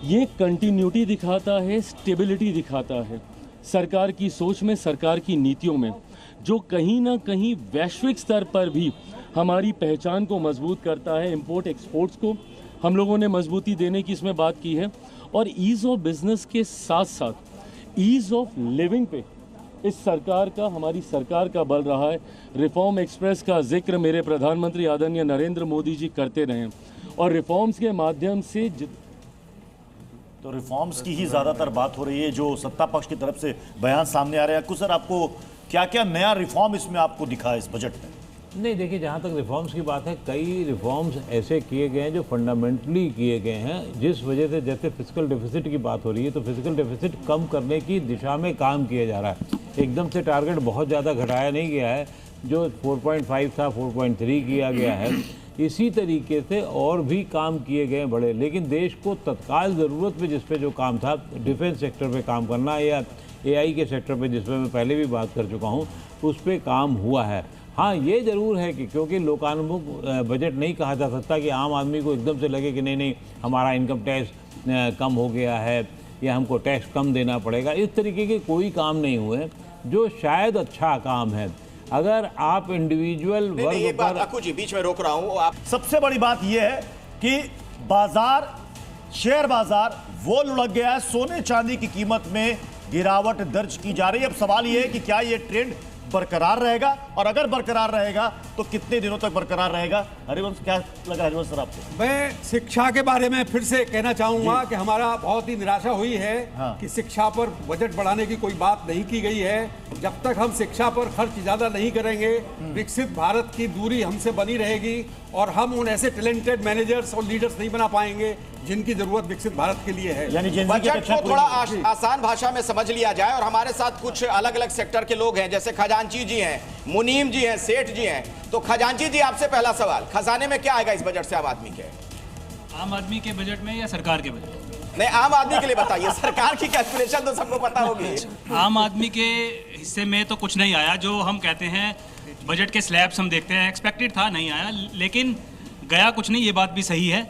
ये कंटिन्यूटी दिखाता है, स्टेबिलिटी दिखाता है सरकार की सोच में, सरकार की नीतियों में, जो कहीं ना कहीं वैश्विक स्तर पर भी हमारी पहचान को मजबूत करता है। इंपोर्ट एक्सपोर्ट्स को हम लोगों ने मजबूती देने की इसमें बात की है, और ईज़ ऑफ बिजनेस के साथ साथ ईज़ ऑफ लिविंग पे इस सरकार का, हमारी सरकार का बल रहा है। रिफॉर्म एक्सप्रेस का जिक्र मेरे प्रधानमंत्री आदरणीय नरेंद्र मोदी जी करते रहे, और रिफॉर्म्स के माध्यम से तो रिफॉर्म्स की ही ज्यादातर बात हो रही है जो सत्ता पक्ष की तरफ से बयान सामने आ रहे हैं। सर, आपको क्या क्या नया रिफॉर्म इसमें आपको दिखा इस बजट में? नहीं, देखिए, जहाँ तक रिफॉर्म्स की बात है, कई रिफॉर्म्स ऐसे किए गए हैं जो फंडामेंटली किए गए हैं, जिस वजह से, जैसे फिजिकल डेफिसिट की बात हो रही है, तो फिजिकल डेफिसिट कम करने की दिशा में काम किया जा रहा है। एकदम से टारगेट बहुत ज़्यादा घटाया नहीं गया है, जो 4.5 था 4.3 किया गया है। इसी तरीके से और भी काम किए गए बड़े, लेकिन देश को तत्काल ज़रूरत पे जिस पे जो काम था, डिफेंस सेक्टर पे काम करना या AI के सेक्टर पे, जिस पे मैं पहले भी बात कर चुका हूँ, उस पर काम हुआ है। हाँ, ये ज़रूर है कि क्योंकि लोकानुमुख बजट नहीं कहा जा सकता कि आम आदमी को एकदम से लगे कि नहीं हमारा इनकम टैक्स कम हो गया है या हमको टैक्स कम देना पड़ेगा। इस तरीके के कोई काम नहीं हुए, जो शायद अच्छा काम है। अगर आप इंडिविजुअल वर्ग पर, अक्कू जी बीच में रोक रहा हूं, आप सबसे बड़ी बात यह है कि बाजार, शेयर बाजार वो लुढ़क गया है, सोने चांदी की कीमत में गिरावट दर्ज की जा रही है। अब सवाल यह है कि क्या यह ट्रेंड बरकरार रहेगा, और अगर बरकरार रहेगा तो कितने दिनों तक बरकरार रहेगा? हरिवंश, क्या लगा हरिवंश सर आपको? मैं शिक्षा के बारे में फिर से कहना चाहूंगा कि हमारा बहुत ही निराशा हुई है कि शिक्षा पर बजट बढ़ाने की कोई बात नहीं की गई है। जब तक हम शिक्षा पर खर्च ज्यादा नहीं करेंगे, विकसित भारत की दूरी हमसे बनी रहेगी, और हम उन ऐसे टैलेंटेड मैनेजर्स और लीडर्स नहीं बना पाएंगे जिनकी जरूरत विकसित भारत के लिए है। यानी बजट को थोड़ा आसान भाषा में समझ लिया जाए। और हमारे साथ कुछ अलग अलग सेक्टर के लोग हैं, जैसे खजांची जी हैं, मुनीम जी हैं, सेठ जी हैं। तो खजांची जी, आपसे पहला सवाल, खजाने में क्या आएगा इस बजट से आम आदमी के? आम आदमी के बजट में या सरकार के बजट में? नहीं, आम आदमी के लिए बताइए, सरकार की कैलकुलेशन तो सबको पता होगी। आम आदमी के हिस्से में तो कुछ नहीं आया। जो हम कहते हैं बजट के स्लैब्स हम देखते हैं, एक्सपेक्टेड था, नहीं आया, लेकिन गया कुछ नहीं, ये बात भी सही है।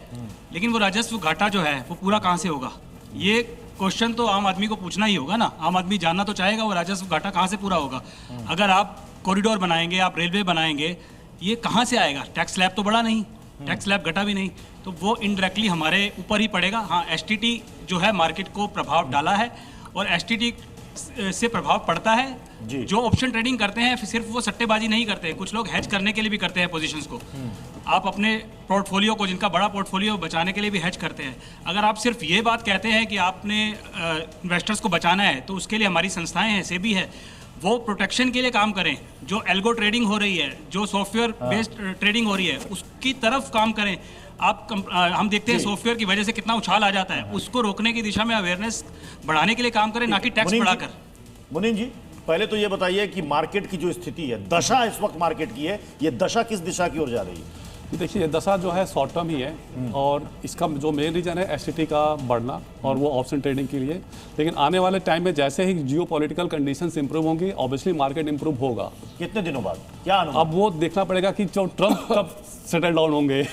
लेकिन वो राजस्व घाटा जो है वो पूरा कहाँ से होगा, ये क्वेश्चन तो आम आदमी को पूछना ही होगा ना। आम आदमी जानना तो चाहेगा वो राजस्व घाटा कहाँ से पूरा होगा। अगर आप कॉरिडोर बनाएंगे, आप रेलवे बनाएंगे, ये कहाँ से आएगा? टैक्स स्लैब तो बढ़ा नहीं, टैक्स स्लैब घटा भी नहीं, तो वो इनडायरेक्टली हमारे ऊपर ही पड़ेगा। हाँ, STT जो है मार्केट को प्रभाव डाला है, और STT से प्रभाव पड़ता है। जो ऑप्शन ट्रेडिंग करते हैं सिर्फ वो सट्टेबाजी नहीं करते हैं, कुछ लोग हेज करने के लिए भी करते हैं पोजीशंस को। आप अपने पोर्टफोलियो को, जिनका बड़ा पोर्टफोलियो, बचाने के लिए भी हेज करते हैं। अगर आप सिर्फ ये बात कहते हैं कि आपने इन्वेस्टर्स को बचाना है, तो उसके लिए हमारी संस्थाएं हैं, सेबी है, वो प्रोटेक्शन के लिए काम करें। जो एल्गो ट्रेडिंग हो रही है, जो सॉफ्टवेयर बेस्ड ट्रेडिंग हो रही है, उसकी तरफ काम करें। हम देखते हैं सॉफ्टवेयर की वजह से कितना उछाल आ जाता है, उसको रोकने की दिशा में अवेयरनेस बढ़ाने के लिए काम करें, ना कि टैक्स बढ़ाकर। मुनीम जी, पहले तो ये बताइए कि मार्केट की जो स्थिति है, दशा इस वक्त मार्केट की है, ये दशा किस दिशा की ओर जा रही है? देखिए, दशा जो है शॉर्ट टर्म ही है, और इसका जो मेन रीजन है STT का बढ़ना, और वो ऑप्शन ट्रेडिंग के लिए। लेकिन आने वाले टाइम में जैसे ही जियो पॉलिटिकल कंडीशंस इंप्रूव होंगी, ऑब्वियसली मार्केट इंप्रूव होगा। कितने दिनों बाद, क्या अनुमान? अब वो देखना पड़ेगा कि जो ट्रंप कब सेटल डाउन होंगे।